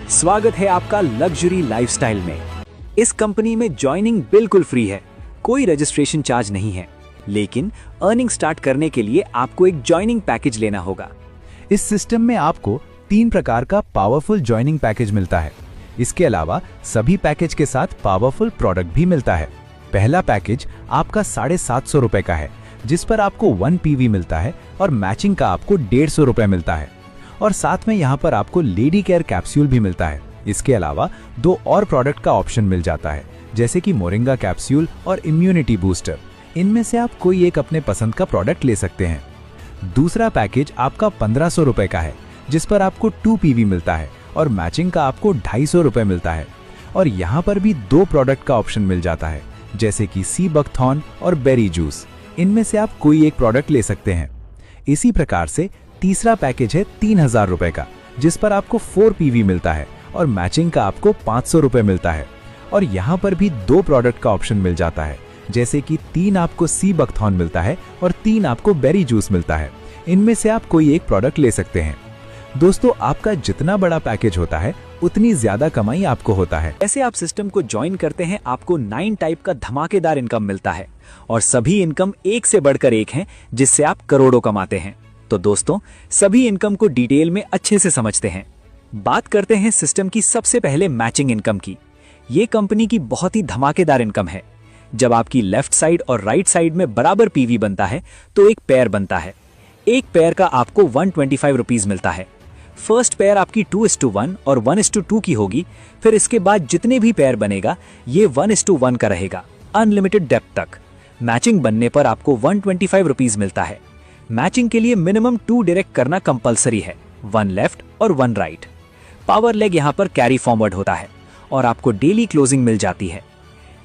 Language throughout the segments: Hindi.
स्वागत है आपका लग्जरी लाइफस्टाइल में। इस कंपनी में ज्वाइनिंग बिल्कुल फ्री है, कोई रजिस्ट्रेशन चार्ज नहीं है, लेकिन अर्निंग स्टार्ट करने के लिए आपको एक ज्वाइनिंग पैकेज लेना होगा। इस सिस्टम में आपको 3 प्रकार का पावरफुल ज्वाइनिंग पैकेज मिलता है। इसके अलावा सभी पैकेज के साथ पावरफुल प्रोडक्ट भी मिलता है। पहला पैकेज आपका 750 रुपए का है, जिस पर आपको 1 PV मिलता है और मैचिंग का आपको 150 रुपए मिलता है, और साथ में यहाँ पर आपको लेडी केयर कैप्सूल भी मिलता है। इसके अलावा 2 और प्रोडक्ट का ऑप्शन मिल जाता है, जैसे कि मोरिंगा कैप्सूल और इम्यूनिटी बूस्टर। इनमें से आप कोई एक अपने पसंद का प्रोडक्ट ले सकते हैं। दूसरा पैकेज आपका 1500 रुपए का है, जिस पर आपको 2 PV मिलता है और मैचिंग का आपको 250 रुपए मिलता है, और यहाँ पर भी 2 प्रोडक्ट का ऑप्शन मिल जाता है, जैसे कि सी बकथॉर्न और बेरी जूस। इनमें से आप कोई एक प्रोडक्ट ले सकते हैं। इसी प्रकार से तीसरा पैकेज है 3000 रुपए का, जिस पर आपको 4 PV मिलता है और मैचिंग का आपको 500 रुपए मिलता है, और यहाँ पर भी 2 प्रोडक्ट का ऑप्शन मिल जाता है, जैसे कि 3 आपको सी बकथॉर्न मिलता है और 3 आपको बेरी जूस मिलता है। इनमें से आप कोई एक प्रोडक्ट ले सकते हैं। दोस्तों, आपका जितना बड़ा पैकेज होता है उतनी ज्यादा कमाई आपको होता है। ऐसे आप सिस्टम को ज्वाइन करते हैं, आपको 9 टाइप का धमाकेदार इनकम मिलता है, और सभी इनकम एक से बढ़कर एक हैं, जिससे आप करोड़ों कमाते हैं। तो दोस्तों, सभी इनकम को डिटेल में अच्छे से समझते हैं। बात करते हैं सिस्टम की सबसे पहले मैचिंग इनकम की। ये कंपनी की बहुत ही धमाकेदार इनकम है। जब आपकी लेफ्ट साइड और राइट साइड में बराबर PV बनता है तो एक पेयर बनता है। एक पेयर का आपको 125 रुपीज मिलता है। फर्स्ट पेयर आपकी 2:1 और 1:2 की होगी। फिर इसके बाद जितने भी पेयर बनेगा ये 1:1 का रहेगा, अनलिमिटेड डेप्थ तक। मैचिंग बनने पर आपको 125 रुपीज मिलता है। मैचिंग के लिए मिनिमम 2 डायरेक्ट करना कंपलसरी है, 1 लेफ्ट और 1 राइट। पावर लेग यहाँ पर कैरी फॉरवर्ड होता है और आपको डेली क्लोजिंग मिल जाती है।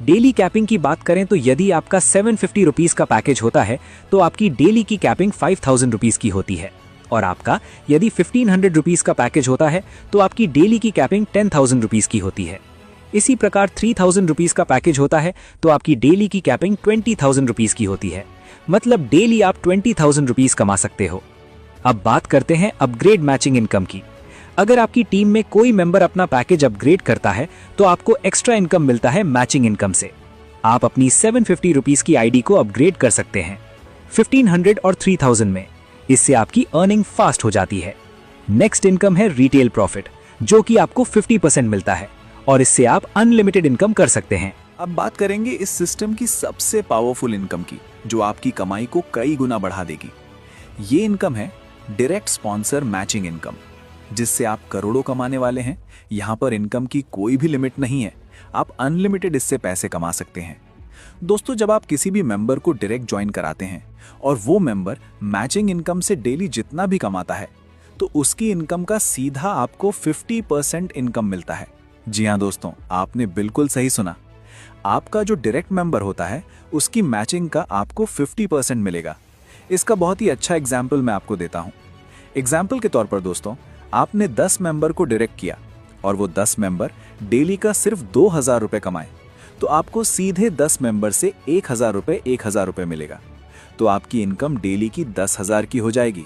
डेली कैपिंग की बात करें तो यदि आपका 750 रुपीज का पैकेज होता है तो आपकी डेली की कैपिंग 5000 रुपीज की होती है, और आपका यदि 1500 रुपीज का पैकेज होता है तो आपकी डेली की कैपिंग 10,000 रुपीज की होती है। इसी प्रकार 3000 रुपीज का पैकेज होता है तो आपकी डेली की कैपिंग 20,000 रुपीज की होती है। मतलब डेली आप 20,000 रुपीज कमा सकते हो। अब बात करते हैं अपग्रेड मैचिंग इनकम की। अगर आपकी टीम में कोई मेंबर अपना पैकेज अपग्रेड करता है तो आपको एक्स्ट्रा इनकम मिलता है मैचिंग इनकम से। आप अपनी 750 रुपीज की आईडी को अपग्रेड कर सकते हैं 1500 और 3000 में। इससे आपकी अर्निंग फास्ट हो जाती है। नेक्स्ट इनकम है रिटेल प्रॉफिट, जो कि आपको 50% मिलता है, और इससे आप अनलिमिटेड इनकम कर सकते हैं। अब बात करेंगे इस सिस्टम की सबसे पावरफुल इनकम की, जो आपकी कमाई को कई गुना बढ़ा देगी। ये इनकम है डायरेक्ट स्पॉन्सर मैचिंग इनकम, जिससे आप करोड़ों कमाने वाले हैं। यहाँ पर इनकम की कोई भी लिमिट नहीं है, आप अनलिमिटेड इससे पैसे कमा सकते हैं। दोस्तों, जब आप किसी भी मेंबर को डायरेक्ट ज्वाइन कराते हैं और वो मेंबर मैचिंग इनकम से डेली जितना भी कमाता है, तो उसकी इनकम का सीधा आपको 50% इनकम मिलता है। जी हाँ दोस्तों, आपने बिल्कुल सही सुना। आपका जो डायरेक्ट मेंबर होता है उसकी मैचिंग का आपको 50% मिलेगा। इसका बहुत ही अच्छा एग्जाम्पल मैं आपको देता हूँ। एग्जाम्पल के तौर पर दोस्तों, आपने 10 मेंबर को डायरेक्ट किया और वो 10 मेंबर डेली का सिर्फ 2000 रुपए कमाए, तो आपको सीधे 10 मेंबर से 1000 रुपए मिलेगा। तो आपकी इनकम डेली की 10,000 की हो जाएगी,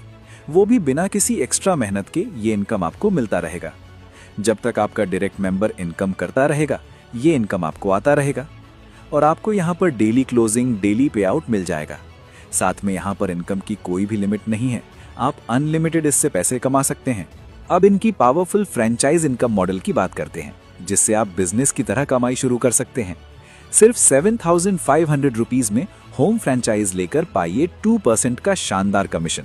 वो भी बिना किसी एक्स्ट्रा मेहनत के। ये इनकम आपको मिलता रहेगा। जब तक आपका डायरेक्ट मेंबर इनकम करता रहेगा, ये इनकम आपको आता रहेगा, और आपको यहाँ पर डेली क्लोजिंग, डेली पे आउट मिल जाएगा। साथ में यहाँ पर इनकम की कोई भी लिमिट नहीं है, आप अनलिमिटेड इससे पैसे कमा सकते हैं। अब इनकी पावरफुल फ्रेंचाइज इनकम मॉडल की बात करते हैं, जिससे आप बिजनेस की तरह कमाई शुरू कर सकते हैं। सिर्फ 7,500 रुपीज में होम फ्रेंचाइज लेकर पाइए 2% का शानदार कमीशन,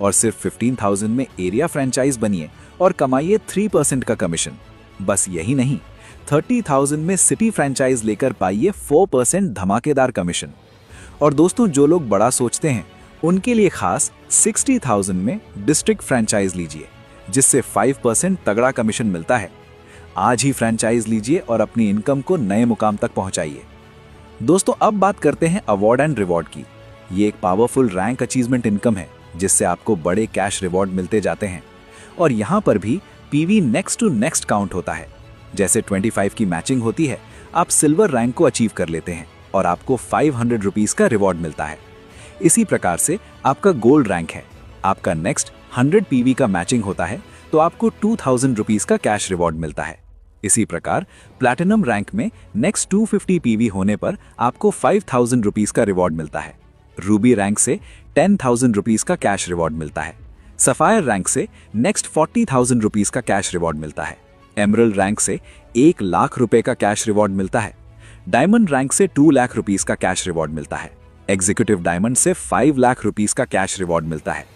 और सिर्फ 15,000 में एरिया फ्रेंचाइज बनिए और कमाइए 3% का कमीशन। बस यही नहीं, 30,000 में सिटी फ्रेंचाइज लेकर पाइए 4% धमाकेदार कमीशन। और दोस्तों, जो लोग बड़ा सोचते हैं उनके लिए खास 60,000 में डिस्ट्रिक्ट फ्रेंचाइज लीजिए, जिससे 5% तगड़ा कमीशन मिलता है। आज ही फ्रेंचाइज लीजिए और अपनी इनकम को नए मुकाम तक पहुंचाइए। दोस्तों, अब बात करते हैं अवार्ड एंड रिवॉर्ड की। ये एक पावरफुल रैंक अचीवमेंट इनकम है, जिससे आपको बड़े कैश रिवॉर्ड मिलते जाते हैं, और यहाँ पर भी PV next to next count होता है। जैसे 25 की मैचिंग होती है, आप सिल्वर रैंक को अचीव कर लेते हैं और आपको 500 रुपीज का रिवॉर्ड मिलता है। इसी प्रकार से आपका गोल्ड रैंक है, आपका नेक्स्ट 100 PV का मैचिंग होता है तो आपको 2000 रुपीज का कैश रिवॉर्ड मिलता है। इसी प्रकार प्लैटिनम रैंक में नेक्स्ट 250 पीवी होने पर आपको 5000 रुपीज का रिवॉर्ड मिलता है। रूबी रैंक से 10,000 रुपीज का कैश रिवॉर्ड मिलता है। सफायर रैंक से नेक्स्ट 40,000 रुपीज का कैश रिवॉर्ड मिलता है। एमरल्ड रैंक से 1 लाख रुपए का कैश रिवॉर्ड मिलता है। डायमंड रैंक से 2 लाख रुपीज का कैश रिवॉर्ड मिलता है। एग्जीक्यूटिव डायमंड से 5 लाख रुपीज का कैश रिवॉर्ड मिलता है।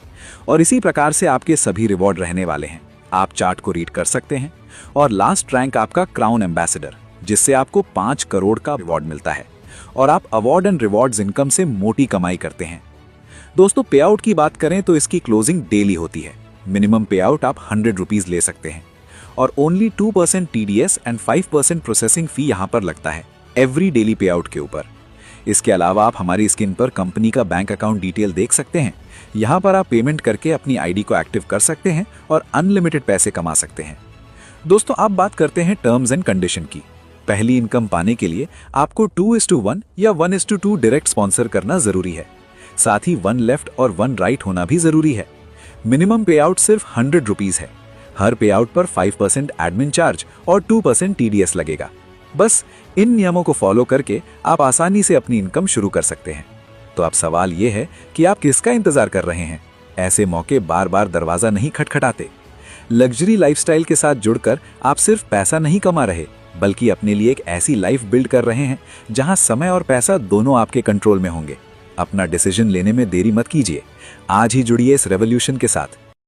और इसी प्रकार से आपके सभी रिवॉर्ड रहने वाले हैं। आप चार्ट को रीड कर सकते हैं। और लास्ट रैंक आपका क्राउन एम्बेसडर, जिससे आपको 5 करोड़ का रिवॉर्ड मिलता है और आप अवार्ड एंड रिवॉर्ड्स इनकम से मोटी कमाई करते हैं। दोस्तों, पे आउट की बात करें तो इसकी क्लोजिंग डेली होती है। मिनिमम पे आउट आप 100 रुपीज ले सकते हैं और only 2% TDS and 5% processing fee यहां पर लगता है एवरी डेली पे आउट के ऊपर। इसके अलावा आप हमारी स्क्रीन पर कंपनी का बैंक अकाउंट डिटेल देख सकते हैं। यहां पर आप पेमेंट करके अपनी आईडी को एक्टिव कर सकते हैं और अनलिमिटेड पैसे कमा सकते हैं। दोस्तों, आप बात करते हैं टर्म्स एंड कंडीशन की। पहली इनकम पाने के लिए आपको 2:1 या 1:2 डायरेक्ट स्पॉन्सर करना जरूरी है। साथ ही 1 लेफ्ट और 1 राइट होना भी जरूरी है। मिनिमम पे आउट सिर्फ 100 रुपीज है। हर पे आउट पर 5% एडमिन चार्ज और 2% TDS लगेगा। बस इन नियमों को फॉलो करके आप आसानी से अपनी इनकम शुरू कर सकते हैं। तो अब सवाल यह है कि आप किसका इंतजार कर रहे हैं? ऐसे मौके बार बार दरवाजा नहीं खटखटाते। लग्जरी लाइफस्टाइल के साथ जुड़कर आप सिर्फ पैसा नहीं कमा रहे, बल्कि अपने लिए एक ऐसी लाइफ बिल्ड कर रहे हैं जहां समय और पैसा दोनों आपके कंट्रोल में होंगे। अपना डिसीजन लेने में देरी मत कीजिए। आज ही जुड़िए इस रेवोल्यूशन के साथ।